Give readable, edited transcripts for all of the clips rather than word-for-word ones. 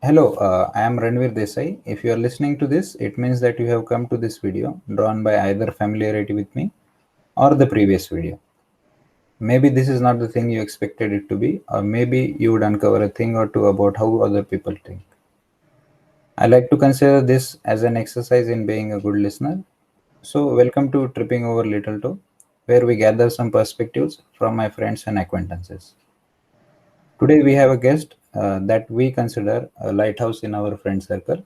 Hello, I am Ranveer Desai. If you are listening to this, it means that you have come to this video drawn by either familiarity with me or the previous video. Maybe this is not the thing you expected it to be, or maybe you would uncover a thing or two about how other people think. I like to consider this as an exercise in being a good listener. So, welcome to Tripping Over Little Toe, where we gather some perspectives from my friends and acquaintances. Today, we have a guest that we consider a lighthouse in our friend circle.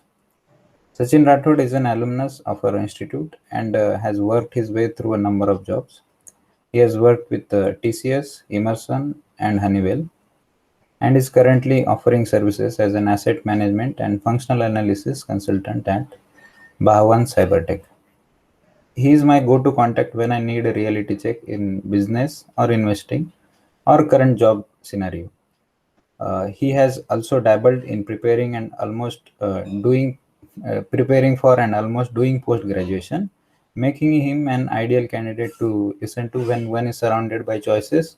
Sachin Rathod is an alumnus of our institute and has worked his way through a number of jobs. He has worked with TCS, Emerson, and Honeywell, and is currently offering services as an asset management and functional analysis consultant at Bhavan Cybertech. He is my go to contact when I need a reality check in business or investing or current job scenario. He has also dabbled in preparing for and almost doing post graduation, making him an ideal candidate to listen to when one is surrounded by choices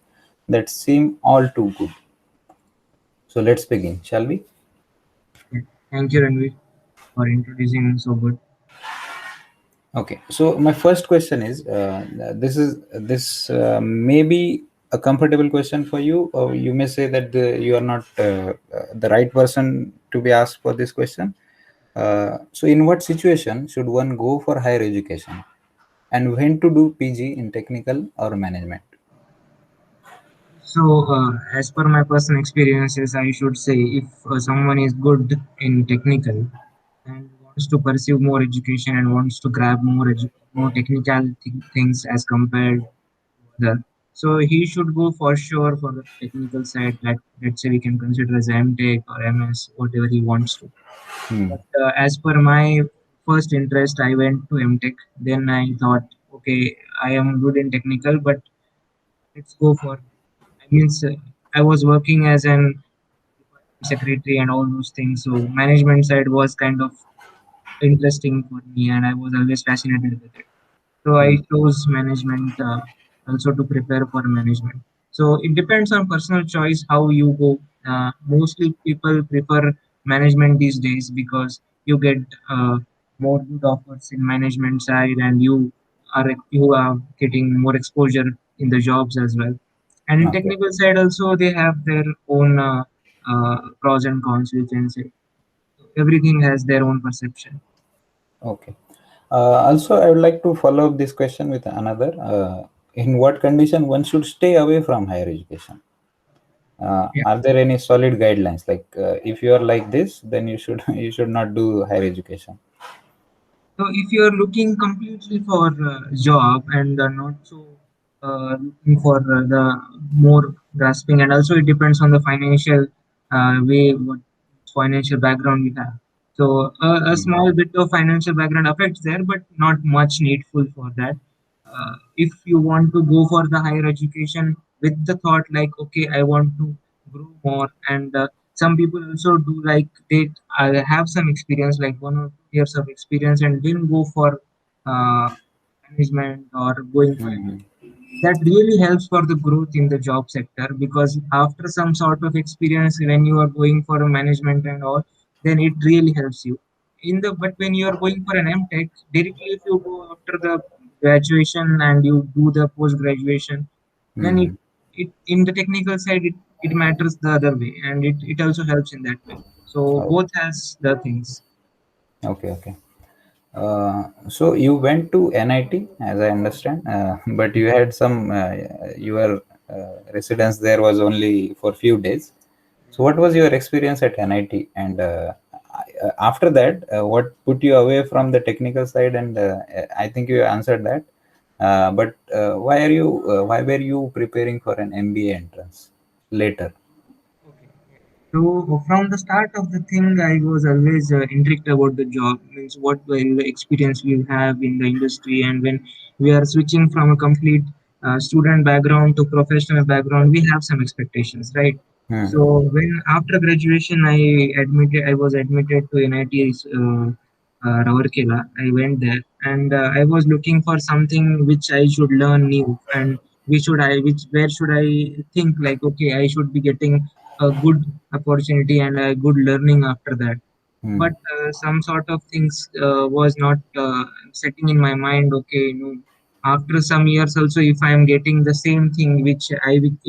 that seem all too good. So let's begin, shall we? Yeah. Thank you, Ranveer, for introducing me so good. Okay. So my first question is, this may be a comfortable question for you, or you may say that you are not the right person to be asked for this question. So, in what situation should one go for higher education, and when to do PG in technical or management? As per my personal experiences, I should say if someone is good in technical and wants to pursue more education and wants to grab more technical things as compared to other, so he should go for sure for the technical side. That let's say we can consider as MTech or MS, whatever he wants to. Hmm. But as per my first interest, I went to MTech. Then I thought, okay, I am good in technical, but let's go for. I means I was working as an department secretary and all those things. So management side was kind of interesting for me, and I was always fascinated with it. So I Hmm. chose management also to prepare for management. So it depends on personal choice how you go. Mostly people prefer management these days because you get more good offers in management side, and you are getting more exposure in the jobs as well. And in Okay. technical side also they have their own pros and cons. We can say everything has their own perception. Okay. Also, I would like to follow up this question with another. In what condition one should stay away from higher education? Are there any solid guidelines? Like, if you are like this, then you should you should not do higher education. So if you are looking completely for job and not so looking for the more grasping, and also it depends on the financial way, what financial background we have. So a Hmm. small bit of financial background affects there, but not much needful for that. If you want to go for the higher education with the thought like, okay, I want to grow more, and some people also do like they have some experience, like 1 or 2 years of experience, and then go for uh, management or going for Hmm. that really helps for the growth in the job sector, because after some sort of experience when you are going for a management and all, then it really helps you in the. But when you are going for an MTech directly, if you go after the graduation and you do the post graduation, then Hmm. it in the technical side it matters the other way, and it also helps in that way. So Oh, both has the things. okay, okay. So you went to NIT, as I understand, but you had your residence there was only for few days. So what was your experience at NIT? And after that, what put you away from the technical side? And I think you answered that. But why were you preparing for an MBA entrance later? Okay. So from the start of the thing, I was always intrigued about the job. Means what the experience we have in the industry, and when we are switching from a complete student background to professional background, we have some expectations, right? So Hmm. when after graduation, I was admitted to NIT's Raurkela. I went there, and I was looking for something which I should learn new, and which where should I think like, okay, I should be getting. a good opportunity and a good learning after that. But Hmm. some sort of things was not setting in my mind. Okay, after some years also, if I am getting the same thing which I can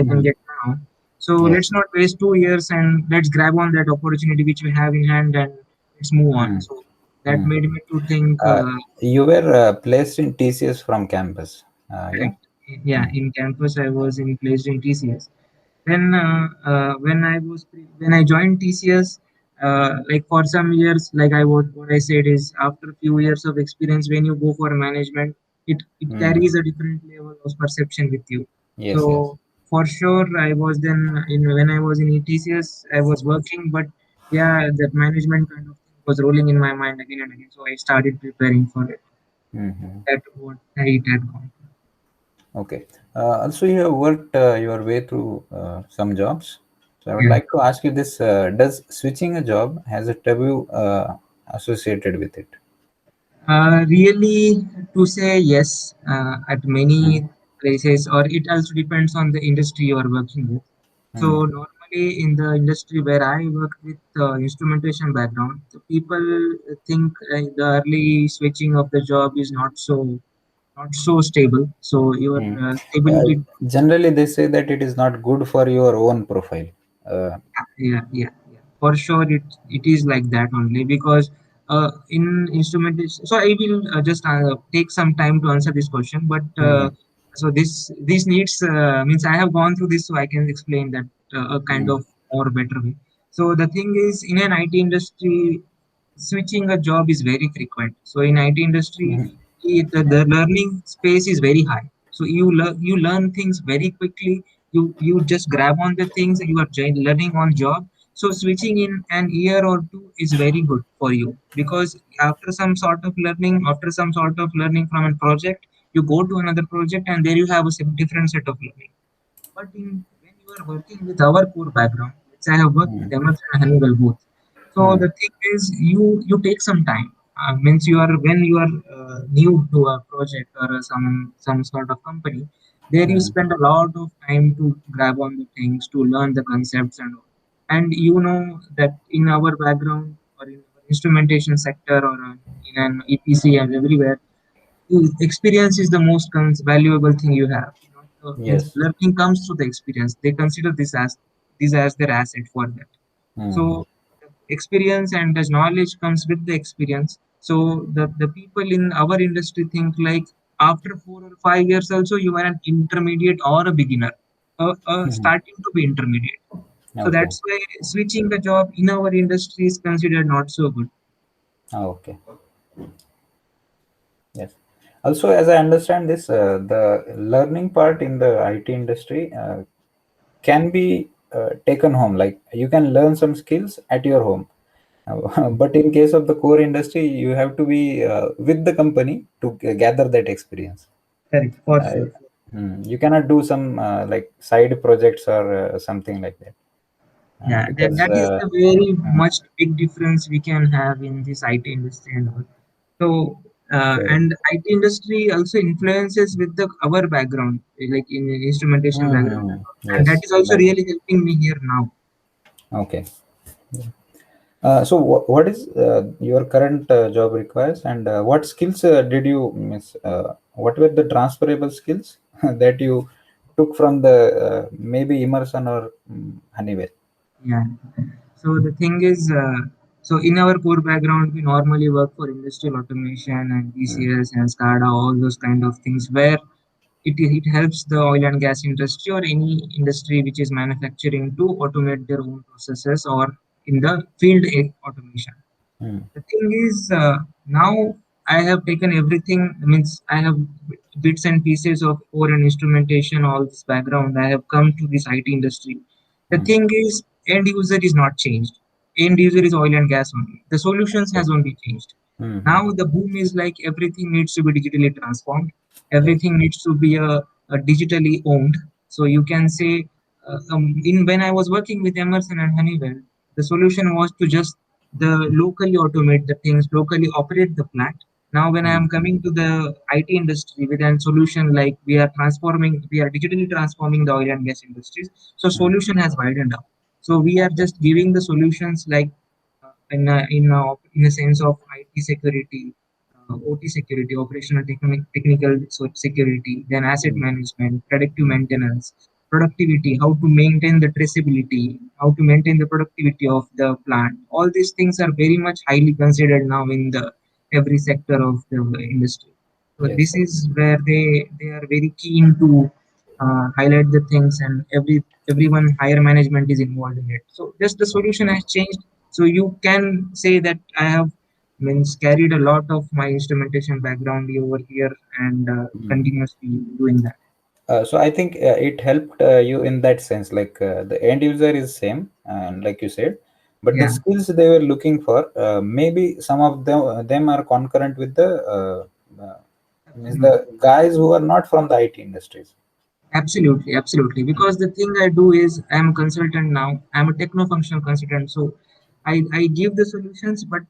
Hmm. get now, so let's Yes. not waste 2 years and let's grab on that opportunity which we have in hand and let's move on. Hmm. So that Hmm. made me to think. Uh, you were placed in TCS from campus. Yeah. Correct. Yeah, Hmm. in campus I was in placed in TCS. Then when I joined TCS, like for some years, like what I said is after a few years of experience, when you go for management, it Hmm. carries a different level of perception with you. Yes. Yes. So for sure, I was then in when I was in TCS, I was working, but yeah, that management kind of thing was rolling in my mind again and again. So I started preparing for it. Hmm. That what I had gone. Okay. Also, you have worked your way through some jobs. So I would Yeah. like to ask you this: does switching a job has a taboo associated with it? Really, to say yes, at Hmm. many places, or it also depends on the industry you are working with. So, Hmm. normally in the industry where I work with instrumentation background, the people think the early switching of the job is not so stable. So, your Hmm. Uh, stability. Generally, they say that it is not good for your own profile. Uh, Yeah. For sure, it is like that only because in instrumentation. So I will just take some time to answer this question. But hmm. so this needs means I have gone through this, so I can explain that a kind Hmm. of more better way. So the thing is, in an IT industry, switching a job is very frequent. So in IT industry, Hmm. the learning space is very high. So you learn things very quickly. You just grab on the things you are learning on job. So switching in an year or two is very good for you because after some sort of learning from a project, you go to another project and there you have a different set of learning. But when you are working with our core background, which I have worked Hmm. with Emerson and Honeywell both. So Hmm. the thing is, you take some time. Means you are when you are new to a project or some sort of company, there you Hmm. spend a lot of time to grab on the things, to learn the concepts and all. And you know that in our background or in our instrumentation sector or in an EPC and everywhere, experience is the most valuable thing you have. Means Yes. learning comes through the experience. They consider this as their asset for that. So Hmm. the experience and the knowledge comes with the experience. So the people in our industry think like after 4 or 5 years also you are an intermediate or a beginner, Hmm. starting to be intermediate. So Okay. that's why switching the job in our industry is considered not so good. Okay. Yes. Also, as I understand this, the learning part in the IT industry can be taken home. Like you can learn some skills at your home. But in case of the core industry, you have to be with the company to gather that experience. Correct, for Uh, sure. you cannot do some like side projects or something like that Yeah, that, because that is the very mm, much big difference we can have in this IT industry and all. So, so and IT industry also influences with our background, like in instrumentation background, and that yes, is also like really helping me here now. okay. So what is your current job requires, and what skills did you miss? What were the transferable skills that you took from the maybe Emerson or Honeywell? Yeah. So the thing is, so in our core background, we normally work for industrial automation and Mm, DCS and SCADA, all those kind of things, where it helps the oil and gas industry or any industry which is manufacturing to automate their own processes or in the field automation. mm, The thing is, now I have taken everything, means I have bits and pieces of core and instrumentation, all this background. I have come to this IT industry. The mm. thing is, end user is not changed. End user is oil and gas only. The solutions has Yes. only changed. Now Mm-hmm. the boom is like everything needs to be digitally transformed. Yes. Everything needs to be a digitally owned. So you can say, in when I was working with Emerson and Honeywell, the solution was to just the locally automate the things, locally operate the plant. Now, when I am Mm. coming to the IT industry with a solution like we are digitally transforming the oil and gas industries. So Mm. solution has widened up. So we are Okay. just giving the solutions like in a sense of IT security, OT security, technical security, then asset Mm. management, predictive Mm. maintenance, productivity, how to maintain the traceability, how to maintain the productivity of the plant. All these things are very much highly considered now in the every sector of the industry. So Yes, this yes. is where they are very keen to highlight the things, and everyone higher management is involved in it. So just the solution Okay. has changed. So you can say that I have means carried a lot of my instrumentation background over here and Mm. continuously doing that. So I think it helped you in that sense. Like the end user is same, and like you said, but the Yeah, skills they were looking for, maybe some of them are concurrent with the means absolutely. the guys who are not from the IT industries. Absolutely, absolutely. Mm. Because the thing I do is I'm a consultant now. I'm a techno-functional consultant. So I give the solutions, but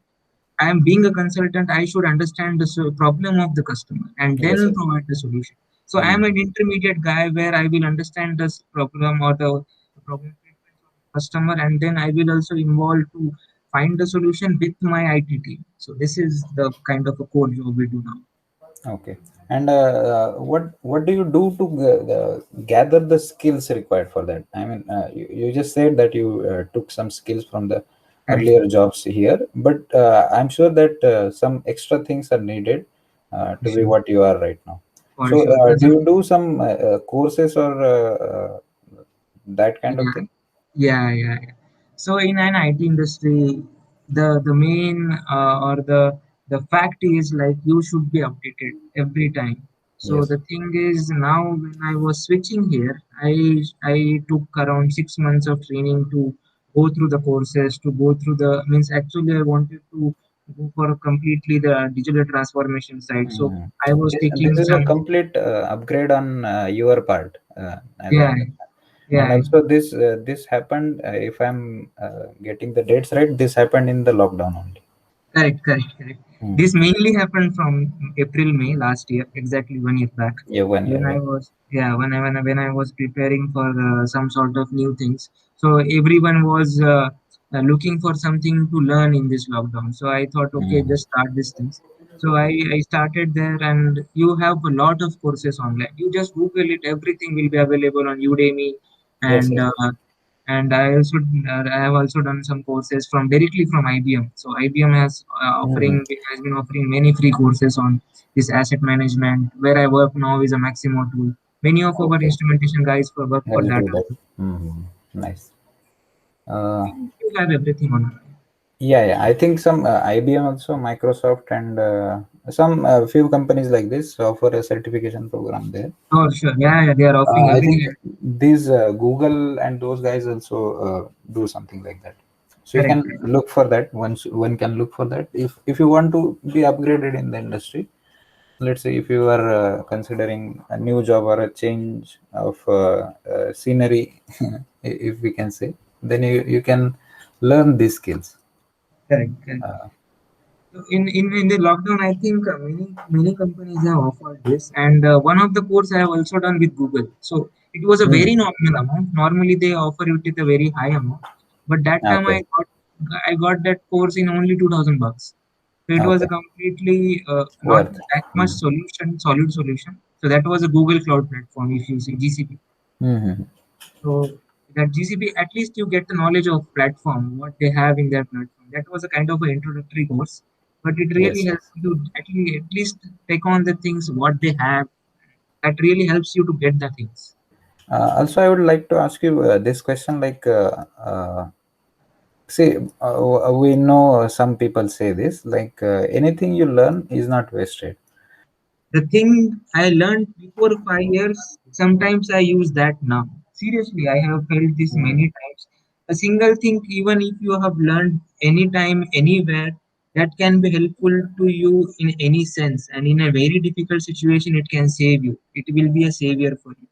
I am being a consultant. I should understand the problem of the customer and Yes, then yes. provide the solution. So I am Mm. an intermediate guy where I will understand this problem or the problem statement of the customer, and then I will also involve to find the solution with my IT team. So this is the kind of a core job we do now. Okay. And what do you do to gather the skills required for that? I mean, you just said that you took some skills from the Correct. earlier jobs here, but I'm sure that some extra things are needed For to be sure. what you are right now. For So, sure. do you do some courses or that kind of Yeah, thing? yeah. So in an IT industry, the main or the fact is like you should be updated every time. So Yes. the thing is now when I was switching here, I took around 6 months of training to go through the courses, to go through the means actually I wanted to go for completely the digital transformation side. So Mm. I was This taking is a some complete upgrade on your part, as I yeah understand. And yeah also, this happened. If I'm getting the dates right, this happened in the lockdown only. Correct. Mm. This mainly happened from April, May last year, exactly 1 year back. Yeah, 1 year. When I was, yeah, when I was preparing for some sort of new things. So everyone was looking for something to learn in this lockdown. So I thought, okay, Mm. just start these things. So I started there, and you have a lot of courses online. You just Google it, everything will be available on Udemy, Yes, and yes. I have also done some courses from directly from IBM. So IBM Mm. has been offering many free courses on this asset management. Where I work now is a Maximo tool. Many of our Okay. instrumentation guys for work for Let's that do that. also. Mm. Nice. I Uh, think you have everything online. yeah. I think some IBM also, Microsoft, and some few companies like this offer a certification program there. Oh sure, yeah, they are offering I think everything. these Google and those guys also do something like that. So you can Correct. look for that. Once one can look for that. If you want to be upgraded in the industry, let's say if you are considering a new job or a change of scenery, if we can say, then you can learn these skills. Correct. Uh, So in the lockdown, I think many companies have offered this, and one of the course I have also done with Google. So it was a very hmm. nominal amount. Normally they offer it with a very high amount, but that time Okay. I got that course in only $2,000. So it was a Okay. completely not Worth. that much Hmm. solid solution. So that was a Google Cloud platform, if you see GCP. Hmm. So that GCP, at least you get the knowledge of platform, what they have in their platform. That was a kind of an introductory course, but it really Yes. helps you to at least take on the things what they have. That really helps you to get the things. Also, I would like to ask you this question, like, see, we know some people say this, like, anything you learn is not wasted. The thing I learned before 5 years, sometimes I use that now. Seriously, I have felt this Mm. many times. A single thing, even if you have learned anytime, anywhere, that can be helpful to you in any sense. And in a very difficult situation, it can save you. It will be a savior for you.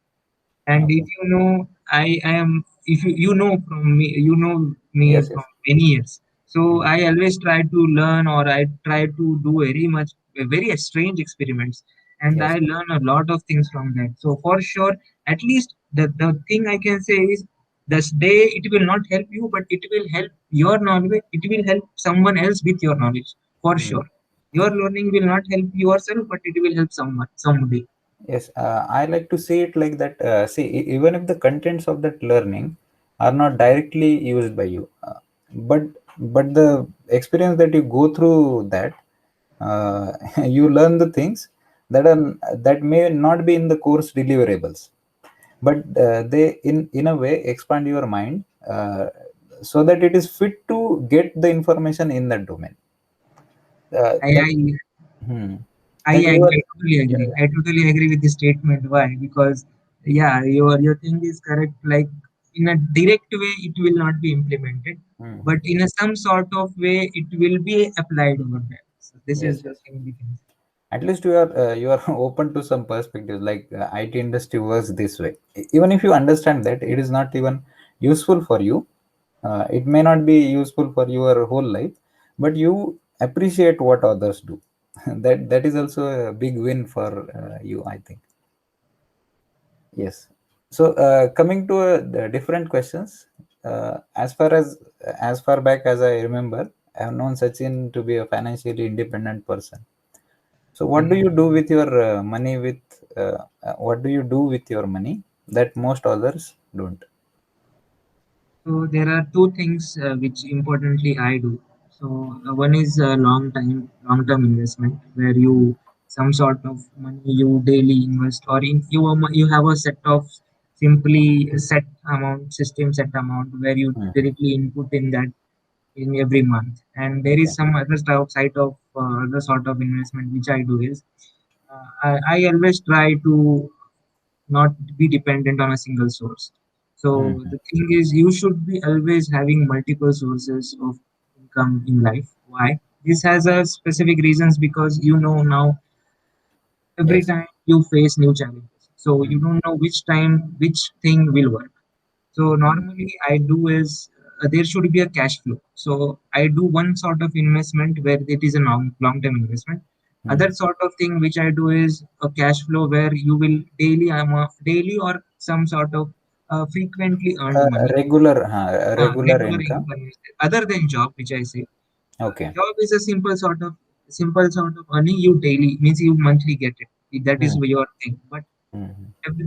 And if Okay. you know, I am, if you know from me, you know me Yes, from yes. many years. So Mm. I always try to learn, or I try to do very much, very strange experiments, and I Yes. learn a lot of things from that. So for sure, at least the thing I can say is this day it will not help you, but it will help your knowledge. It will help someone else with your knowledge for Hmm. sure. Your learning will not help yourself, but it will help someone someday. Yes, I like to see it like that. See, even if the contents of that learning are not directly used by you, but the experience that you go through that, you learn the things that may not be in the course deliverables, but they in a way expand your mind, so that it is fit to get the information in that domain. I That I hmm, I that you agree. are. I totally Yeah, agree. yeah. I totally agree with the statement. Why? Because yeah, your thing is correct. Like in a direct way, it will not be implemented, but Hmm. in a some sort of way, it will be applied over there. So this is Yes, the yes. thing we can At least you are open to some perspectives, like IT industry works this way. Even if you understand that it is not even useful for you, it may not be useful for your whole life, but you appreciate what others do. That is also a big win for you, I think. Yes. So coming to the different questions, as far back as I remember, I have known Sachin to be a financially independent person. So what do say. you do with your money? What do you do with your money that most others don't? So there are two things which importantly I do. So one is a long term investment where you some sort of money you daily invest, or in you have a set of simply set amount system set amount where you Hmm. directly input in that in every month. And there Okay. is some other side of other sort of investment which I do is I always try to not be dependent on a single source. Hmm. So the thing is, you should be always having multiple sources of income in life. Why? This has a specific reasons because you know now every Yes. time you face new challenges. So you Hmm. don't know which time which thing will work. So Hmm. normally I do is there should be a cash flow. So I do one sort of investment where it is a long term investment. Hmm. Other sort of thing which I do is a cash flow where you will daily or some sort of frequently earned money, Regular regular income. income other than job, which I say. Okay. Job is a simple sort of earning you daily means you monthly get it. That is Hmm. your thing. But Hmm.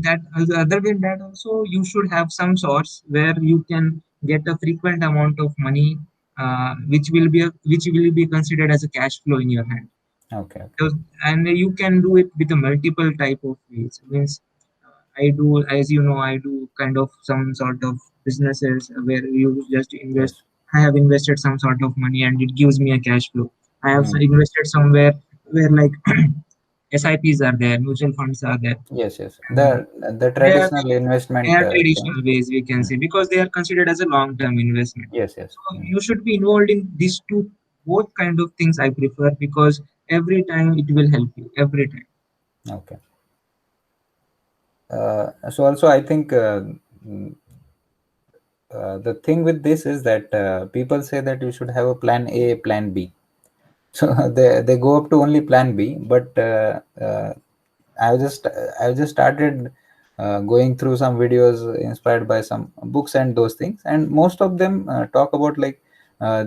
that other than that also you should have some source where you can get a frequent amount of money which will be considered as a cash flow in your hand. Okay. Okay. So, and you can do it with a multiple type of ways means I do, as you know, I do kind of some sort of businesses where you just invest. Yes. I have invested some sort of money and it gives me a cash flow. I have Hmm. invested somewhere where like SIPs are there, mutual funds are there, Yes. Yes. and The they are traditional they investment are thing. traditional ways we can Hmm. say because they are considered as a long-term investment. Yes. Yes. So Hmm. you should be involved in these two both kind of things I prefer because every time it will help you every time. Okay. So also, I think the thing with this is that people say that you should have a plan A, plan B. So they go up to only plan B, but I've just started going through some videos inspired by some books and those things, and most of them talk about like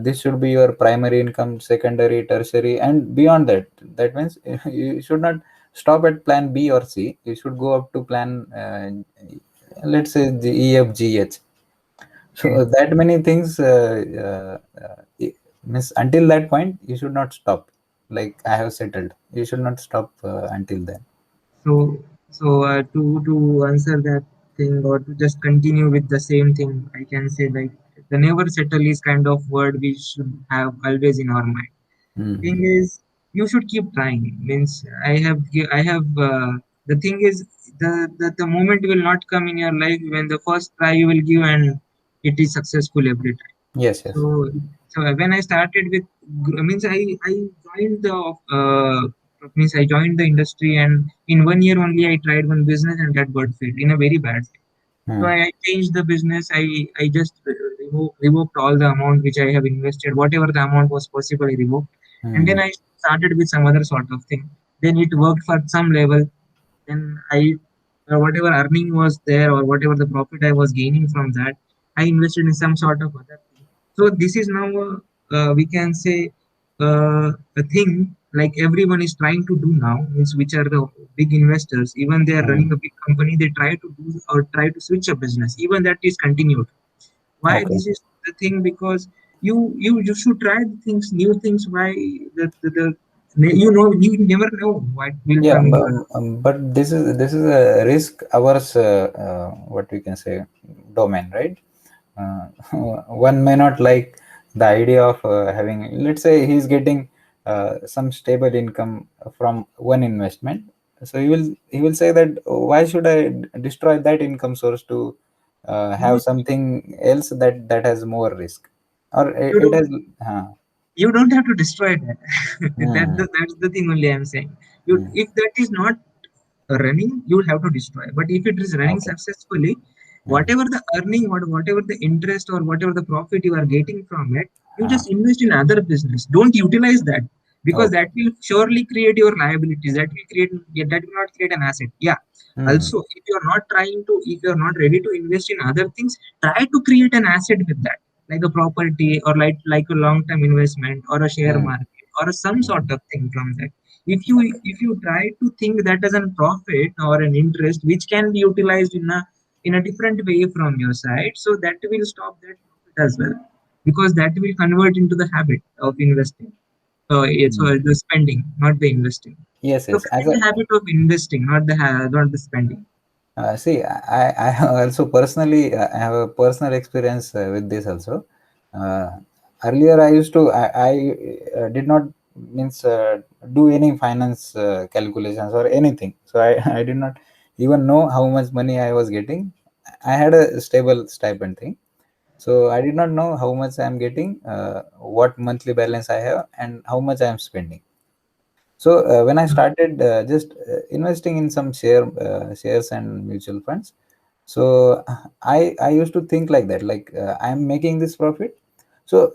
this should be your primary income, secondary, tertiary, and beyond that. That means you should not stop at plan B or C. You should go up to plan, let's say, the E, F, G, H. So Okay. that many things means until that point you should not stop. Like I have settled, you should not stop until then. So to answer that thing or to just continue with the same thing, I can say like the never settle is kind of word we should have always in our mind. Thing Hmm. is you should keep trying means I have the thing is the moment will not come in your life when the first try you will give and it is successful every time. Yes, so yes. so when I started with means I joined the means I joined the industry and in 1 year only I tried one business and that got failed in a very bad way. So Hmm. I changed the business. I just revoked all the amount which I have invested. Whatever the amount was possible, I revoked. And then Hmm. I started with some other sort of thing. Then it worked for some level. Then whatever earning was there or whatever the profit I was gaining from that, I invested in some sort of other thing. So this is now we can say a thing like everyone is trying to do now, means which are the big investors. Even they are running Hmm. a big company, they try to do or try to switch a business. Even that is continued. Why Okay. this is the thing? Because you should try the things, new things. Why the you know you never know what will Yeah, come in your. but this is a risk averse, what we can say, domain, right? Uh, one may not like the idea of having, let's say, he's getting some stable income from one investment. So he will say that, "Oh, why should I destroy that income source to No, have something else that has more risk, or you it don't. has." Uh, You don't have to destroy that. hmm, That's the thing only I'm saying. You, hmm, if that is not running, you have to destroy. But if it is running okay. successfully, Hmm, whatever the earning, whatever the interest or whatever the profit you are getting from it, you uh, just invest in other business. Don't utilize that, because okay. that will surely create your liabilities. That will create, yeah, that will not create an asset. Yeah. Hmm, Also, if you are not trying to, if you are not ready to invest in other things, try to create an asset with that, like a property or like a long term investment or a share hmm, market or some hmm. sort of thing from that. If you try to think that as a profit or an interest which can be utilized in a different way from your side, so that will stop that profit as well, because that will convert into the habit of investing. So Hmm. the spending, not the investing. Yes, So yes. As create the habit of investing, not the spending. see, I have also personally, I have a personal experience with this also. Uh, Earlier, I used to, I did not means do any finance calculations or anything. So I did not even know how much money I was getting. I had a stable stipend thing. So I did not know how much I am getting, what monthly balance I have, and how much I am spending. So when I started just investing in some shares and mutual funds, so I used to think like that, like I am making this profit. So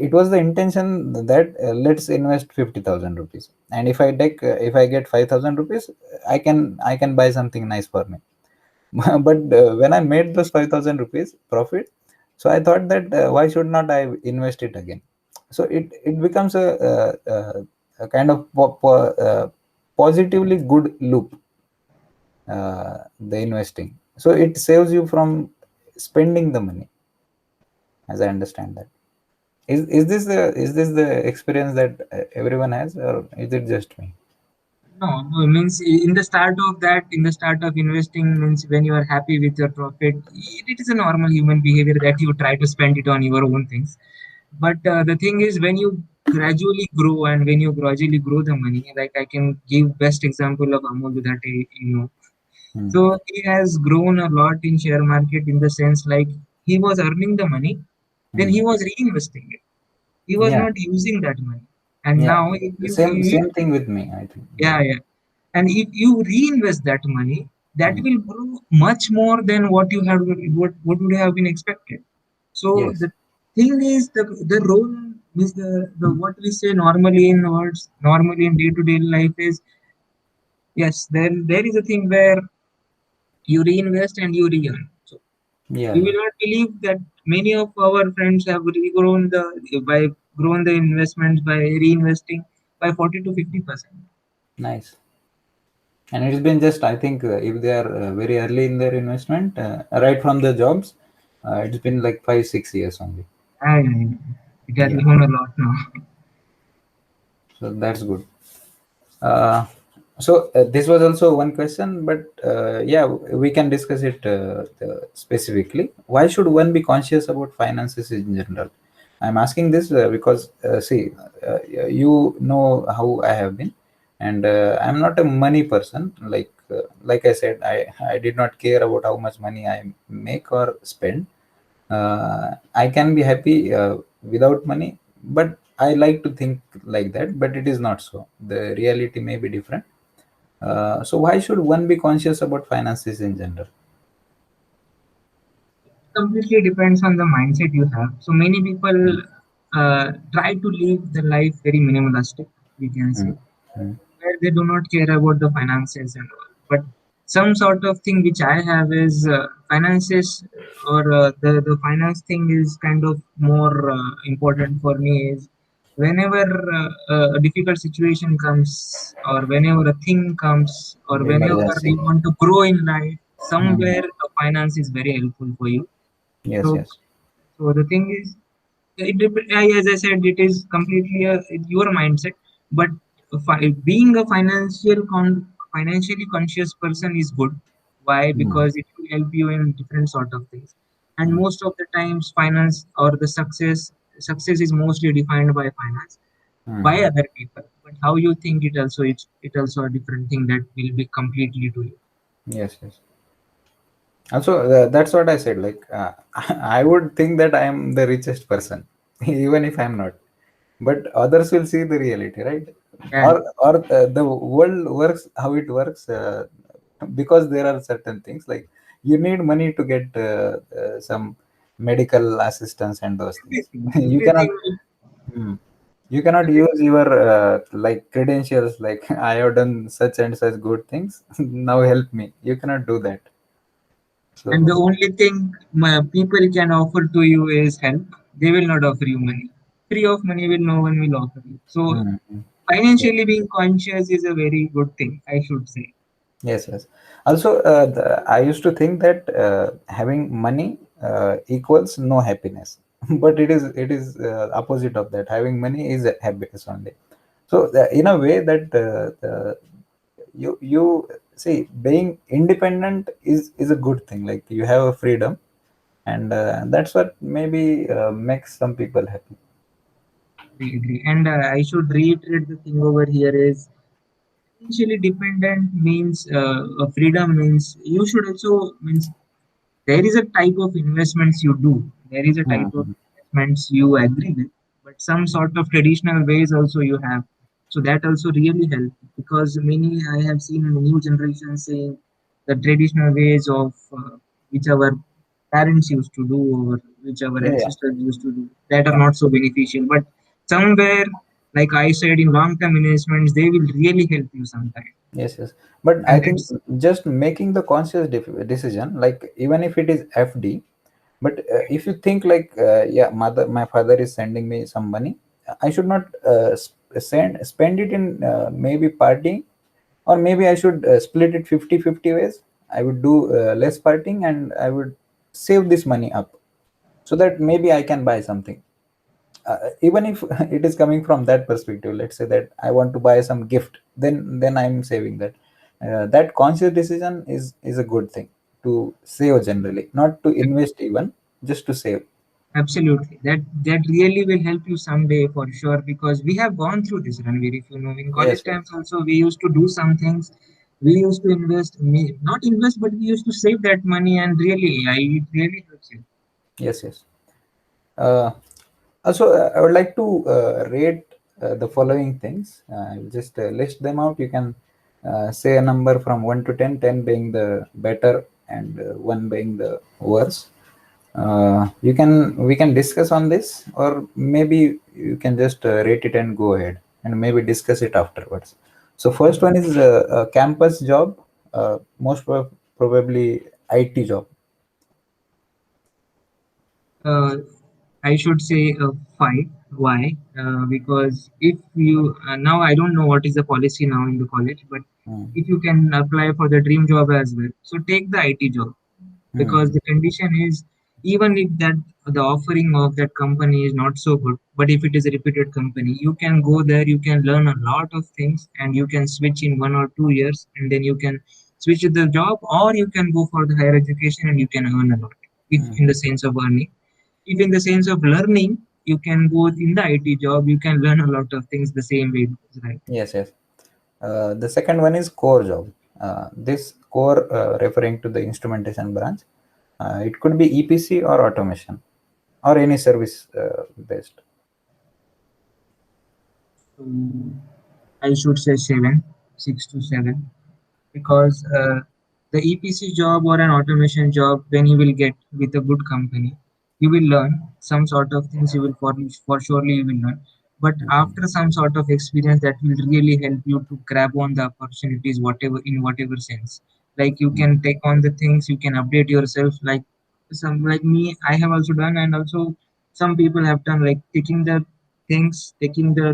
it was the intention that let's invest 50,000 rupees, and if I get 5,000 rupees, I can buy something nice for me. But when I made those 5,000 rupees profit, so I thought that why should not I invest it again? So it becomes a kind of positively good loop, the investing. So it saves you from spending the money, as I understand that. Is this the experience that everyone has, or is it just me? No, no, means in the start of that, in the start of investing means when you are happy with your profit, it is a normal human behavior that you try to spend it on your own things. But the thing is, when you gradually grow and when you gradually grow the money, like I can give best example of Amol that you know. Hmm. So he has grown a lot in share market in the sense like he was earning the money, then Hmm. he was reinvesting it. He was Yeah, not using that money, and yeah. now if you Same thing with me, I think. Yeah. yeah, yeah. And if you reinvest that money, that Hmm. will grow much more than what you have what would have been expected. So Yes. the thing is the role is the what we say normally in words, normally in day-to-day life is yes, there is a thing where you reinvest and you re-earn. So Yeah, you yeah. will not believe that many of our friends have regrown by grown the investments by reinvesting by 40 to 50%. Nice. And it's been just, I think, if they are very early in their investment, right from the jobs, it's been like 5 6 years only. And it has Yeah. grown a lot now. So that's good. Uh, so this was also one question, but yeah, we can discuss it specifically. Why should one be conscious about finances in general? I'm asking this because see, you know how I have been, and I'm not a money person. Like I said, I did not care about how much money I make or spend. I can be happy without money, but I like to think like that, but it is not so. The reality may be different. So why should one be conscious about finances in general? Completely depends on the mindset you have. So many people Hmm. try to live the life very minimalistic, we can say, mm, mm, where they do not care about the finances and all. But some sort of thing which I have is finances, or the finance thing is kind of more important for me. Is whenever a difficult situation comes, or whenever a thing comes, or whenever emergency. you want to grow in life, Mm, somewhere finance is very helpful for you. yes, So, yes. so the thing is, as I said, it is completely your mindset. But being a financially conscious person is good. Why? Mm, Because it will help you in different sort of things. And mm, most of the times, finance or the success is mostly defined by finance, by mm. other people. But how you think it also a different thing that will be completely to you. Yes, yes. Also, that's what I said. Like, I would think that I am the richest person, even if I'm not. But others will see the reality, right? Yeah, Or the world works how it works, because there are certain things like you need money to get some medical assistance and those things. You everything cannot. Hmm. You cannot use your like credentials, like I have done such and such good things. Now help me. You cannot do that. And the So only thing people can offer to you is help. They will not offer you money. Free of money will no one will offer you. So hmm. Yeah. financially being conscious is a very good thing, I should say. Yes, yes. Also, I used to think that having money equals no happiness, but it is opposite of that. Having money is happiness only. So in a way that you see, being independent is a good thing. Like you have a freedom, and that's what maybe makes some people happy. I agree. And I should reiterate the thing over here is financially dependent means freedom means you should also means there is a type of investments you do. There is a type of Mhm. investments you agree with, but some sort of traditional ways also you have. So that also really help because many I have seen new generation saying the traditional ways of which our parents used to do or which our Yeah, yeah. ancestors used to do that are not so beneficial. But somewhere, like I said, in long-term investments, they will really help you sometime. Yes, yes. But I And think that's just making the conscious decision, like even if it is FD, but if you think like, yeah, my father is sending me some money, I should not spend it in maybe partying, or maybe I should split it 50-50 ways. I would do less partying, and I would save this money up so that maybe I can buy something, even if it is coming from that perspective. Let's say that I want to buy some gift, then I'm saving that. That conscious decision is a good thing to save, generally not to invest even, just to save. absolutely. That really will help you someday for sure because we have gone through this, Ranveer. If you know, in college Yes, yes, times also we used to do some things. We used to invest, not invest, but we used to save that money, and really, it really helps you. yes, yes. uh, Also, I would like to rate the following things. I'll just list them out. You can say a number from 1 to 10, 10 being the better, and 1 being the worst. We can discuss on this, or maybe you can just rate it and go ahead, and maybe discuss it afterwards. So first one is a campus job, probably IT job. Uh, I should say 5. Why? Because if you now I don't know what is the policy now in the college, but Hmm. if you can apply for the dream job as well, so take the IT job because Hmm. the condition is even if that the offering of that company is not so good, but if it is a reputed company, you can go there, you can learn a lot of things, and you can switch in 1 or 2 years, and then you can switch to the job, or you can go for the higher education and you can earn a lot. If in Hmm. the sense of earning, if in the sense of learning, you can go in the IT job, you can learn a lot of things the same way it goes, right? Yes, yes. The second one is core job. This core referring to the instrumentation branch. It could be EPC or automation, or any service based. So I should say 7, 6 to 7, because the EPC job or an automation job, when you will get with a good company, you will learn some sort of things. You will for surely you will learn, but Mhm. after some sort of experience that will really help you to grab on the opportunities, whatever in whatever sense. Like you can Mhm. take on the things, you can update yourself. Like some, like me, I have also done, and also some people have done, like taking the things, taking the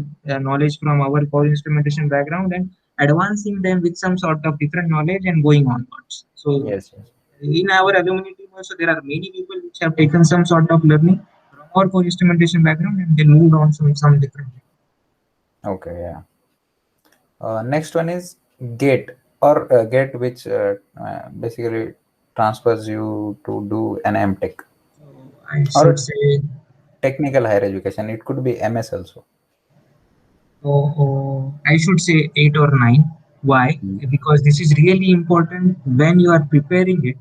knowledge from our core instrumentation background and advancing them with some sort of different knowledge and going onwards. So Yes, yes. in our alumni team also, there are many people which have taken some sort of learning from our core instrumentation background and they moved on some different. Okay, yeah. Next one is gate or gate, which basically transfers you to do an MTech So I should or say, technical higher education. It could be MS also. I should say 8 or 9. Why? Mm. Because this is really important. When you are preparing it,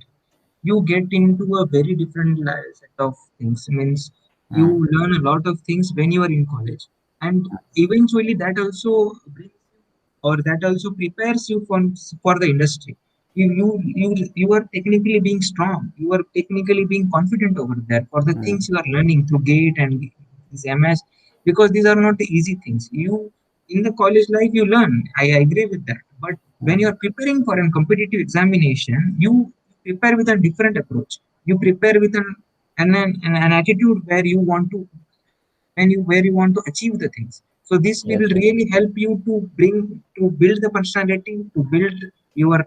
you get into a very different set of things. Means you Mm. learn a lot of things when you are in college, and eventually that also brings you, or that also prepares you for the industry. You are technically being strong. You are technically being confident over there for the Mm. things you are learning through GATE and this MS, because these are not the easy things. You in the college life you learn. I agree with that, but when you Mm. are preparing for a competitive examination, you prepare with a different approach. You prepare with an attitude where you want to, and you where you want to achieve the things. So this will Yes, yes. really help you to build the personality, to build your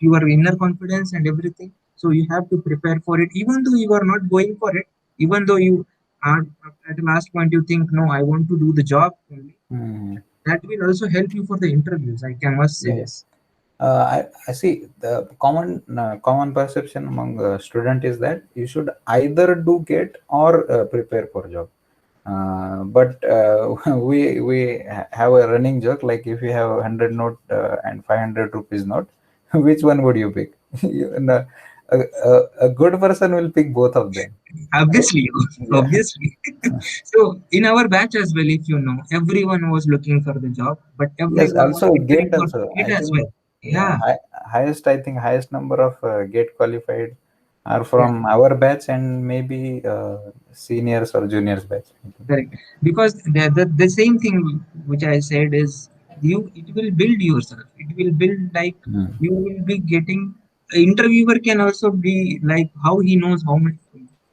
your inner confidence and everything. So you have to prepare for it, even though you are not going for it, even though you are at the last point you think, no, I want to do the job only. Mm. That will also help you for the interviews, I can must say Yeah. this. I see the common perception among student is that you should either do get or prepare for job. But we have a running joke, like if you have 100 note and 500 rupees note, which one would you pick? You know, a good person will pick both of them, right? Obviously, Yeah. obviously. So in our batch as well, if you know, everyone was looking for the job, but Yes, everyone was also preparing gate for also. it I as think, well. yeah, Yeah, highest, I think highest number of gate qualified are yeah, from our batch and maybe seniors or juniors batch, I think. correct. Because the same thing which I said is, you it will build yourself. It will build, like Hmm. you will be getting. Interviewer can also be like how he knows how much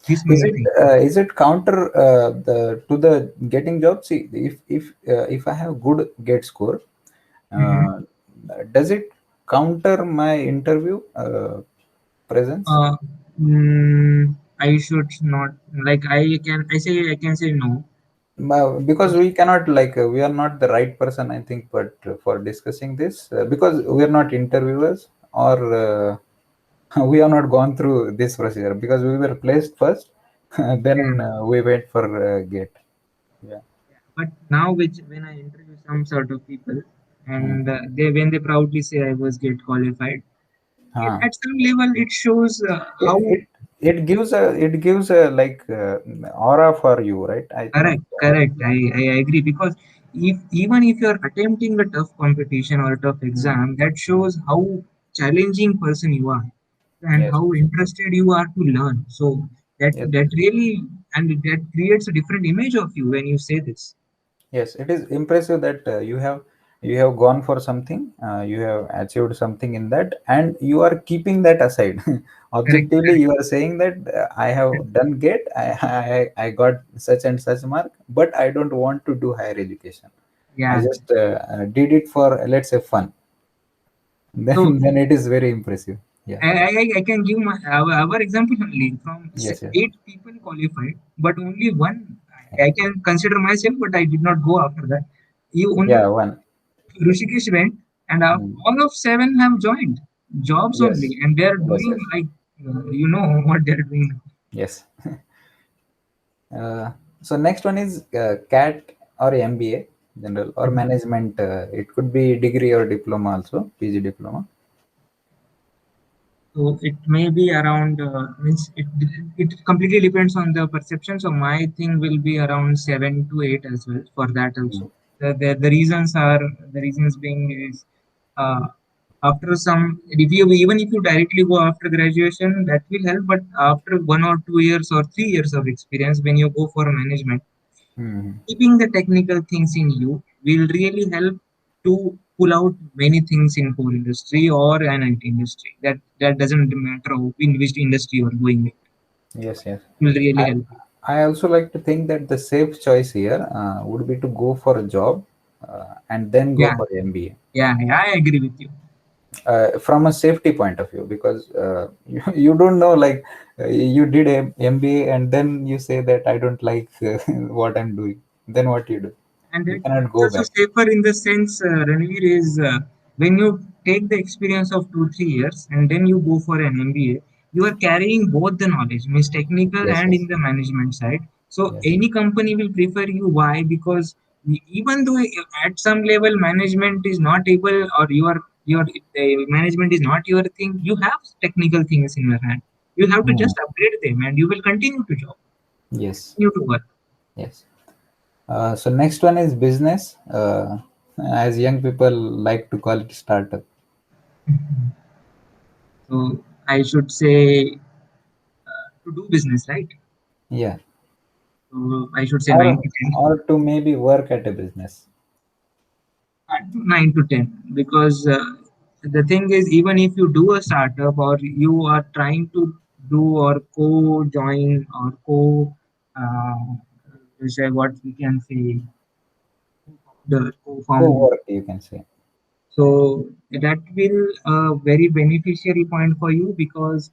this many things. Is it counter the to the getting job? See, if I have good gate score, Mhm. uh, does it counter my interview presence? Uh, I should not, like I can say no. Because we cannot, like we are not the right person, I think, but for discussing this, because we are not interviewers, or we have not gone through this procedure, because we were placed first, Yeah. then we wait for gate. Yeah. But now, which when I interview some sort of people, Mm. and they when they proudly say I was get qualified, Huh. at some level it shows it, how it it gives a like aura for you, right? I think. correct, correct. I agree, because if even if you are attempting a tough competition or a tough Mm. exam, that shows how challenging person you are and Yes, how interested you are to learn. So yes. that really, and that creates a different image of you when you say this. Yes, it is impressive that you have gone for something, you have achieved something in that, and you are keeping that aside. Correct, Objectively, correct. you are saying that I have done great, I got such and such mark, but I don't want to do higher education. I Yeah. just did it for, let's say, fun. So Then it is very impressive. Yeah. I can give our example only from Yes. Yes. 8 people qualified, but only one. I can consider myself, but I did not go after that. You only Yeah. One. Rishikesh went, and Mm. all of 7 have joined jobs only, Yes. and they are Yes. doing Yes. like you know what they are doing. Yes. Uh, so next one is CAT or MBA general or Mhm. management. It could be degree or diploma also, PG diploma. So it may be around means it completely depends on the perception. So my thing will be around 7 to 8 as well for that Mm. also. The reasons are, the reasons being is uh, After some, if you even if you directly go after graduation, that will help. But after 1 or 2 years or 3 years of experience, when you go for management, Hmm. keeping the technical things in you will really help to pull out many things in core industry or an IT industry. That doesn't matter in which industry you are going. It Yes, yes. will really I help you. I also like to think that the safe choice here would be to go for a job and then go Yeah, for MBA. yeah, I agree with you. From a safety point of view, because you don't know, like you did a MBA and then you say that I don't like what I'm doing. Then what you do? And You that cannot it's go also back. safer in the sense, Ranveer, is when you take the experience of 2 3 years and then you go for an MBA, you are carrying both the knowledge, means technical Yes, and yes, in the management side. So yes. any company will prefer you. Why? Because even though at some level management is not able, or your management is not your thing, you have technical things in your hand. You have to Hmm. just upgrade them, and you will continue to job, Yes, continue to work. yes. So next one is business. As young people like to call it startup. So I should say to do business, right? Yeah, So I should say or 9 to 10. to maybe work at a business. 9 to 10, because the thing is, even if you do a startup or you are trying to do or co-join or say what we can say, the co-found. Co-work, you can say. So that will very beneficiary point for you, because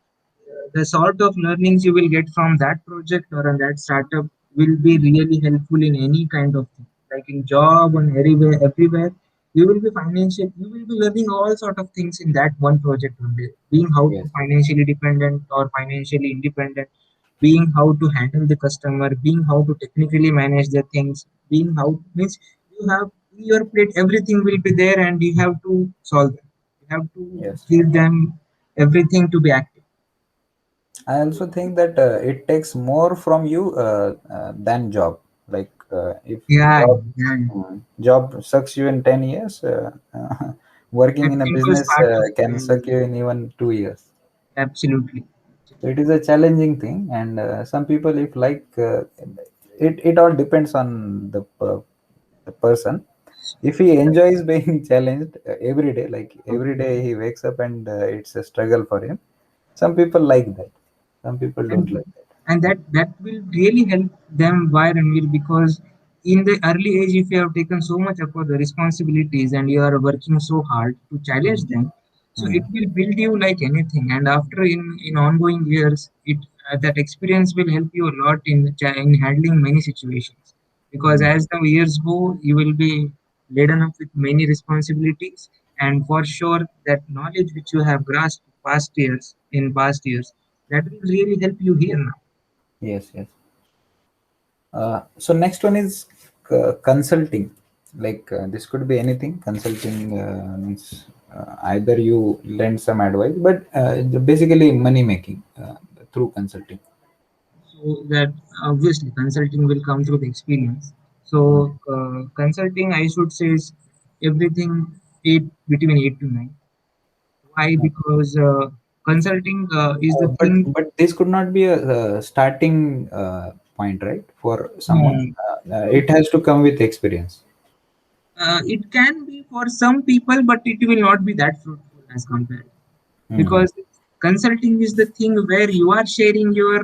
the sort of learnings you will get from that project or on that startup will be really helpful in any kind of thing, like in job and everywhere. You will be financial. You will be learning all sort of things in that one project only. Being how to Yes, financially dependent or financially independent, being how to handle the customer, being how to technically manage the things, being how means you have in your plate everything will be there and you have to solve them. You have to yes. give them everything to be active. I also think that it takes more from you than job. Like if Yeah, job yeah. job sucks you in 10 years, working That in a simplest business part of can suck you in even 2 years. absolutely. So it is a challenging thing, and some people, if like it all depends on the person. If he enjoys being challenged every day, like every day he wakes up and it's a struggle for him, some people like that. Some people and don't like that. and that will really help them. Why, Ranveer? Because in the early age, if you have taken so much of the responsibilities and you are working so hard to challenge Mm. them, so it Mm. will build you like anything. And after in ongoing years, it that experience will help you a lot in handling many situations. Because Mm. as the years go, you will be laden up with many responsibilities, and for sure that knowledge which you have grasped past years, that will really help you here now. Yes, yes. So next one is consulting. Like this could be anything. Consulting means either you lend some advice, but basically money making through consulting. So that obviously consulting will come through the experience. Mm. So consulting, I should say, is everything between 8 to 9. Why? Because consulting is the But thing. this could not be a starting point, right? For someone, Hmm, it has to come with experience. it can be for some people, but it will not be that fruitful as compared. Hmm. Because consulting is the thing where you are sharing your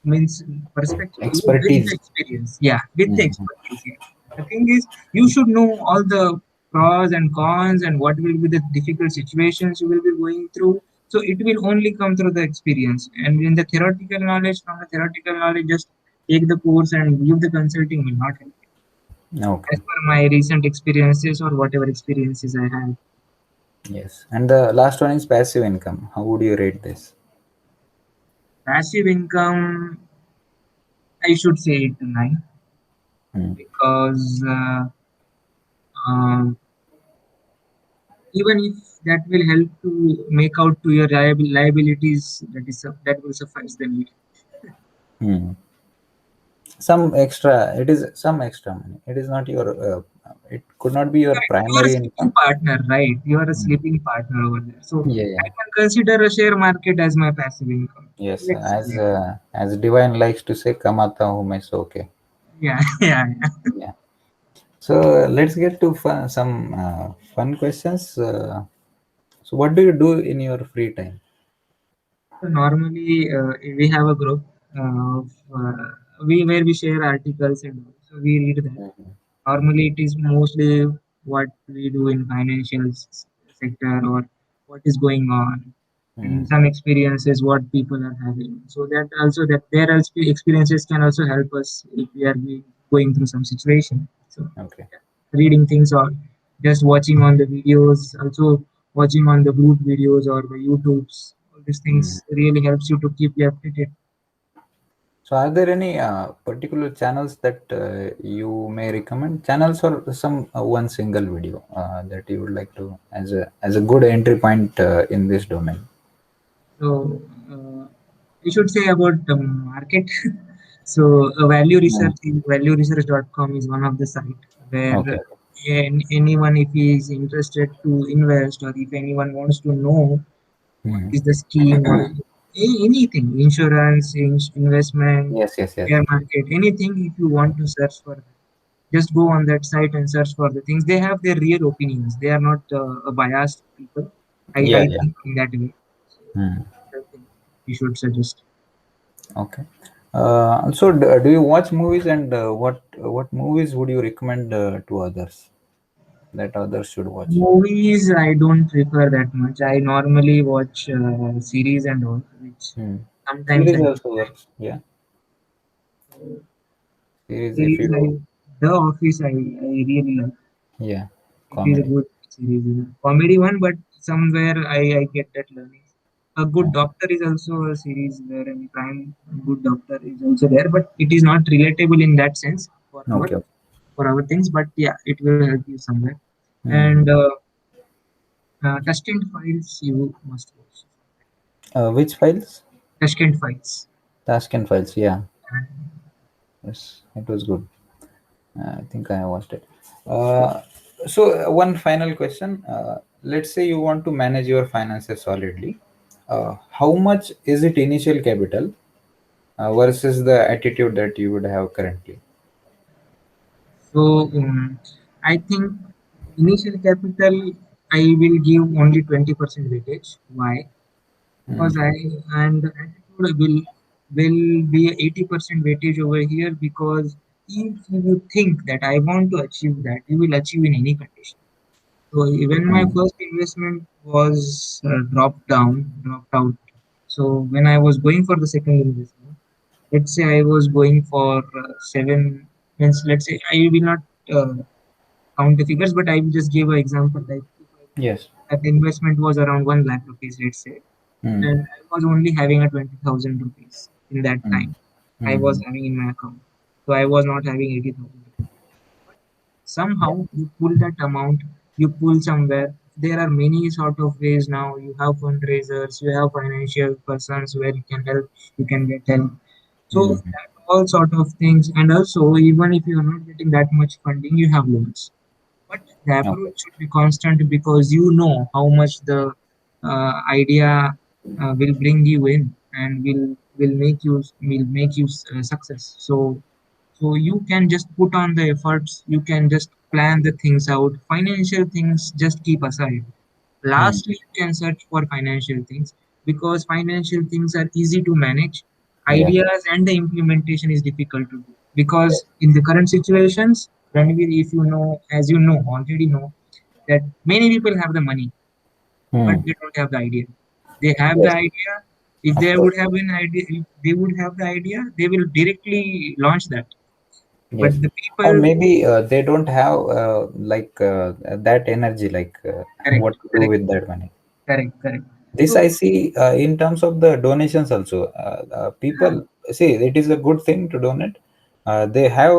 means perspective with the Expertise. experience, yeah, with the Mhm. expertise, yeah. The thing is, you should know all the pros and cons and what will be the difficult situations you will be going through. So it will only come through the experience, and in the theoretical knowledge, from the theoretical knowledge, just take the course and give the consulting will not help you, as Okay. per my recent experiences or whatever experiences I have. Yes. And the last one is passive income. How would you rate this? Passive income, I should say 8 to 9, Hmm. because um, even if that will help to make out to your liabilities, that will suffice them. Hmm. some extra. It is some extra money. It is not your. It could not be your Correct. You are a primary sleeping income. partner, right? You are a Mm. sleeping partner over there. So Yeah, I yeah. can consider a share market as my passive income. Yes, Let's say, as Divine likes to say, "Kamata hu main so ke." yeah, yeah, yeah. Yeah. So let's get to some fun questions. So, what do you do in your free time? So normally we have a group of we where we share articles and all. So we read that. Mhm. Normally it is mostly what we do in financial sector or what is going on and Mhm. some experiences what people are having. So that also that their experiences can also help us if we are going through some situation. So Okay. reading things or just watching on the videos, also watching on the group videos or the YouTubes. All these Mhm. things really helps you to keep you updated. So, are there any particular channels that you may recommend? Channels or some one single video that you would like to as a good entry point in this domain? So I should say about the market. So value Mm. research, valueresearch.com is one of the site where Okay. anyone if he is interested to invest or if anyone wants to know what Mhm. is the scheme or anything, insurance, investment, Yes, yes, yes. share market, anything if you want to search for that. Just go on that site and search for the things. They have their real opinions. They are not a biased people. I Yeah, yeah. think in that way. So Hmm. I think you should suggest. Okay. Also, do you watch movies, and what movies would you recommend to others that others should watch? Movies, I don't prefer that much. I normally watch series and all, which Hmm. sometimes Series I also works. Yeah, so series if series. you The Office, I really like. yeah, It is a comedy. good series, comedy one, but somewhere I get that learning. A Good Hmm. Doctor is also a series where in Prime Good Doctor is also there, but it is not relatable in that sense Okay. Okay. for our things. But yeah, it will help you somewhere. Hmm. And Tashkent Files you must watch. Which files? Tashkent Files. Task files. Yeah. Yes, it was good. I think I watched it. One final question. Let's say you want to manage your finances solidly. How much is it initial capital versus the attitude that you would have currently? So I think initial capital I will give only 20% weightage. Why? Hmm. Because I and the attitude will be 80% weightage over here because if you think that I want to achieve that, you will achieve in any condition. So when my Hmm. first investment was dropped out. So when I was going for the second investment, let's say I was going for seven, means let's say I will not count the figures, but I will just give an example. Like if Yes. that investment was around 1 lakh rupees, let's say, Hmm. and I was only having a 20,000 rupees in that Hmm. time. I was Hmm. having in my account, so I was not having 80,000 rupees. But Yeah. somehow you pull that amount, you pull somewhere. There are many sort of ways now. You have fundraisers, you have financial persons where you can help, you can get help. So Hmm. that all sort of things, and also even if you are not getting that much funding, you have loans. But the Okay. approach should be constant because you know how much the idea will bring you in and will make you success. So you can just put on the efforts. You can just plan the things out. Financial things just keep aside. Hmm. Lastly, you can search for financial things because financial things are easy to manage. Yeah. Ideas and the implementation is difficult to do because Yes. in the current situations, Ranveer, if you know, as you know, already know that many people have the money, but Hmm. they don't have the idea. They have the Yes. idea. If Of they course. would have an idea, if they would have the idea, they will directly launch that. Yes. But the Or people, maybe they don't have that energy, correct, what to do correct, with that money. correct. This So I see in terms of the donations also. People see it is a good thing to donate. They have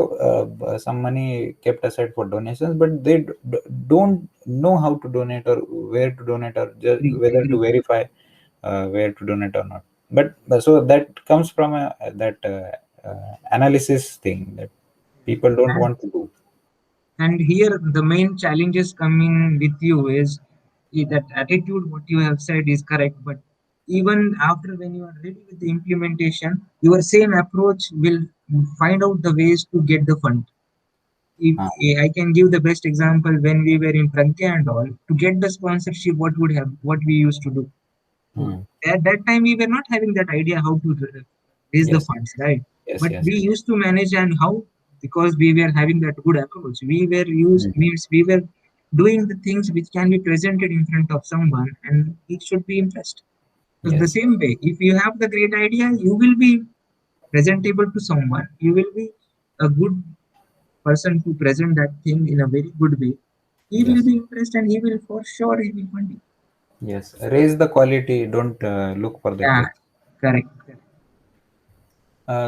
some money kept aside for donations, but they don't know how to donate or where to donate or just whether to agree. verify where to donate or not. But so that comes from that analysis thing that people don't And want to do. and here the main challenges coming with you is that attitude. What you have said is correct, but even after when you are ready with the implementation, your same approach will find out the ways to get the fund. If Ah, I can give the best example, when we were in Pragya and all, to get the sponsorship, what we used to do. So hmm. at that time, we were not having that idea how to raise the Yes, funds, right? yes, But yes. we used to manage, and how, because we were having that good approach. We were used Hmm. means we were doing the things which can be presented in front of someone, and it should be impressed. Because the Yes, same way, if you have the great idea, you will be presentable to someone. You will be a good person to present that thing in a very good way. He will yes, be impressed, and he will for sure he will fund you. yes. Raise the quality. Don't look for the Yeah, clicks. correct. Correct.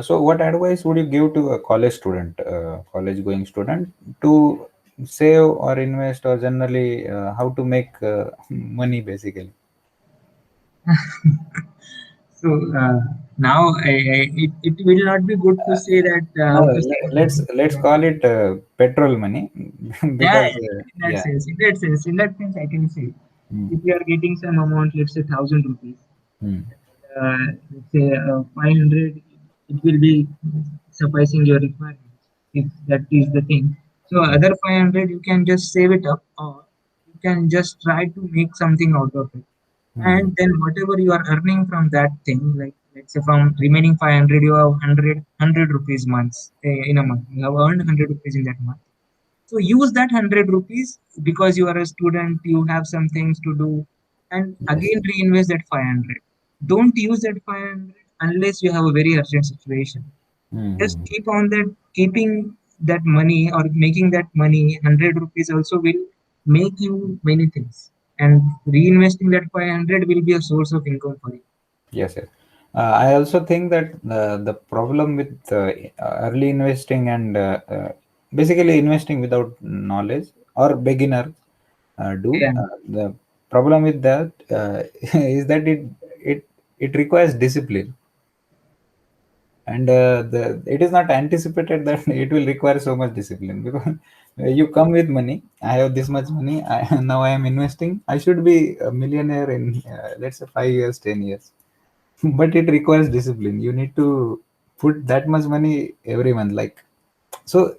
So, what advice would you give to a college student, college going student, to save or invest, or generally how to make money basically? So now it will not be good to say that No, how to save money. let's call it petrol money Yeah, because in that yeah. sense, I can say Mm, if you are getting some amount, let's say 1,000 rupees, mm, let's say 500, it will be sufficing your requirements if that is the thing. So mm, other 500 you can just save it up, or you can just try to make something out of it. And mm, then whatever you are earning from that thing, like let's say from remaining 500, you have 100 rupees months, in a month you have earned 100 rupees in that month. So use that 100 rupees, because you are a student, you have some things to do, and yes. again reinvest that 500. Don't use that 500 unless you have a very urgent situation. Just Mm, keep on that, keeping that money or making that money 100 rupees also will make you many things. And reinvesting that 500 will be a source of income for you. yes, yes. I also think that the problem with early investing and basically investing without knowledge or beginner do Yeah, the problem with that is that it it requires discipline, and it is not anticipated that it will require so much discipline because you come with money. I have this much money. Now I am investing. I should be a millionaire in let's say 5 years, 10 years. But it requires discipline. You need to put that much money every month, like so.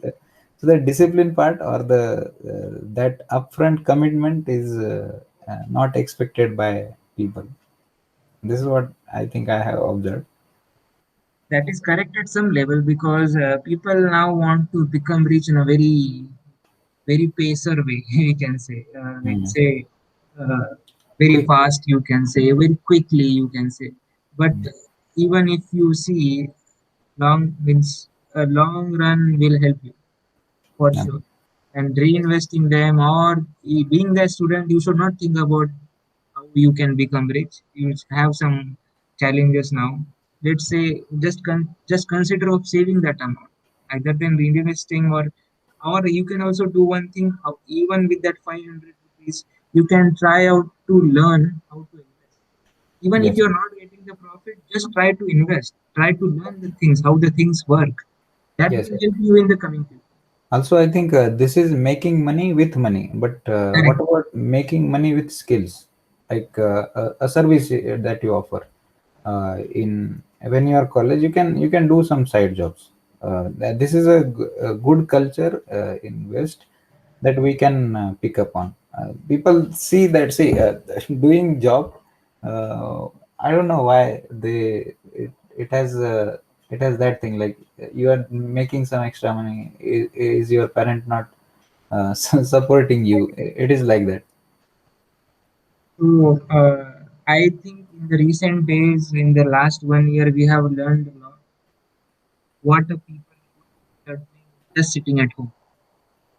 uh, so the discipline part or the that upfront commitment is not expected by people. This is what I think I have observed. that is correct at some level, because people now want to become rich in a very pacer way, we can say. Let's Mm. say uh, very Quick. fast, you can say, very quickly, you can say. But Mm. even if you see, long means a long run will help you for Yeah. sure. And reinvesting them, or being the student, you should not think about how you can become rich. You have some challenges now. Let's say just consider of saving that amount, either than reinvesting, or you can also do one thing. How even with that 500 rupees, you can try out to learn how to invest. Even if Yes. you're not getting the profit, just try to invest. Try to learn the things, how the things work. That Yes. will help you in the coming future. Also, I think this is making money with money, but what Correct. about making money with skills, like a service that you offer? In when you are college, you can do some side jobs. This is a good culture in West that we can pick up on. People see that doing job. Uh, I don't know why it has it has that thing like you are making some extra money. Is your parent not supporting you? It is like that. So, I think in the recent days, in the last 1 year, we have learned a lot what the people are doing just sitting at home.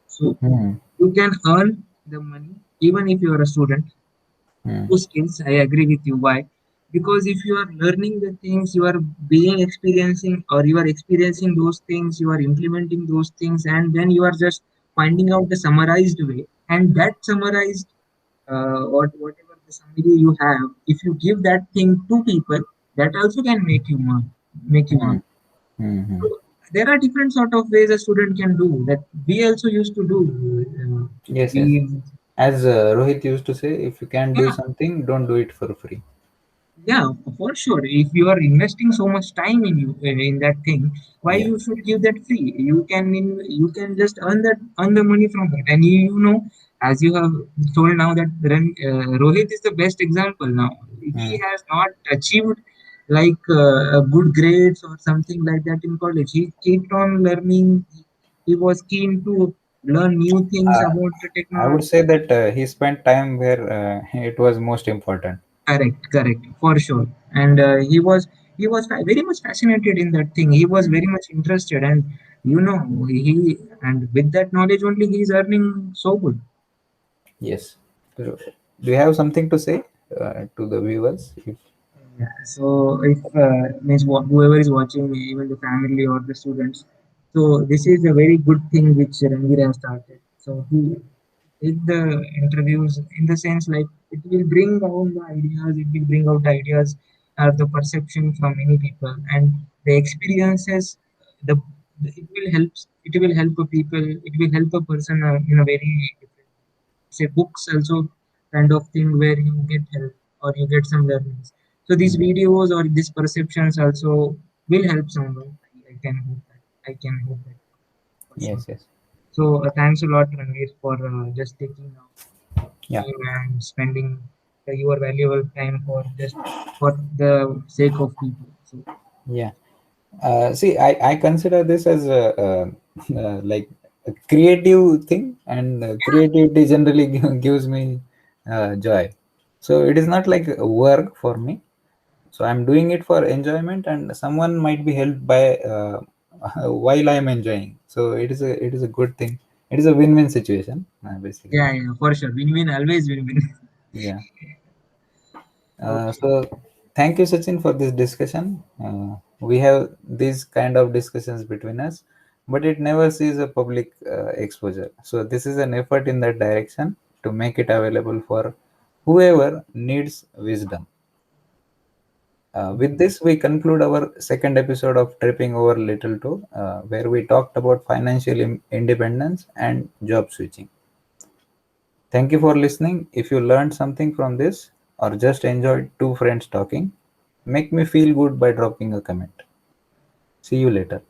So, Hmm. you can earn the money even if you are a student. Hmm. Those skills, I agree with you. Why? Because if you are learning the things, you are being experiencing, or you are experiencing those things, you are implementing those things, and then you are just finding out the summarized way. And that summarized, or whatever the summary you have, if you give that thing to people, that also can make you earn. Make you Hmm. earn. Mm-hmm. So there are different sort of ways a student can do that. We also used to do. Yes, yes. We As Rohit used to say, if you can do Yeah, something, don't do it for free. yeah, for sure. If you are investing so much time in you in that thing, why Yeah. you should give that free? You can just earn the money from that. And you know, as you have told now that Rohit is the best example now. He Mm. has not achieved like a good grades or something like that in college. He kept on learning. He was keen to learn new things Uh, about the I would technology. say that he spent time where it was most important. Correct, correct, for sure. And very much fascinated in that thing. He was Mm. very much interested, and you know, he and with that knowledge only, he is earning so good. Yes. So, do you have something to say to the viewers? If, Yeah. So if whoever is watching, even the family or the students, so this is a very good thing which Ranveer has started. So he take the interviews in the sense like it will bring down the ideas, it will bring out ideas or the perception from many people and the experiences. The it will help a people. It will help a person in a very different say books also kind of thing where you get help or you get some learnings. So these mm, videos or these perceptions also will help someone. I can hope that. I can hope that for sure. yes, yes. So thanks a lot, Ranveer, for just taking out Yeah. time and spending your valuable time for just for the sake of people. So Yeah. See, I consider this as a, like a creative thing, and yeah, creativity generally gives me joy. So it is not like a work for me. So I'm doing it for enjoyment, and someone might be helped by while I'm enjoying. So it is a good thing. It is a win-win situation, basically. yeah, yeah, for sure. Win-win, always win-win. Yeah. Okay. So thank you, Sachin, for this discussion. We have these kind of discussions between us, but it never sees a public exposure. So this is an effort in that direction to make it available for whoever needs wisdom. With this, we conclude our second episode of Tripping Over Little Toe, where we talked about financial independence and job switching. Thank you for listening. If you learned something from this or just enjoyed two friends talking, make me feel good by dropping a comment. See you later.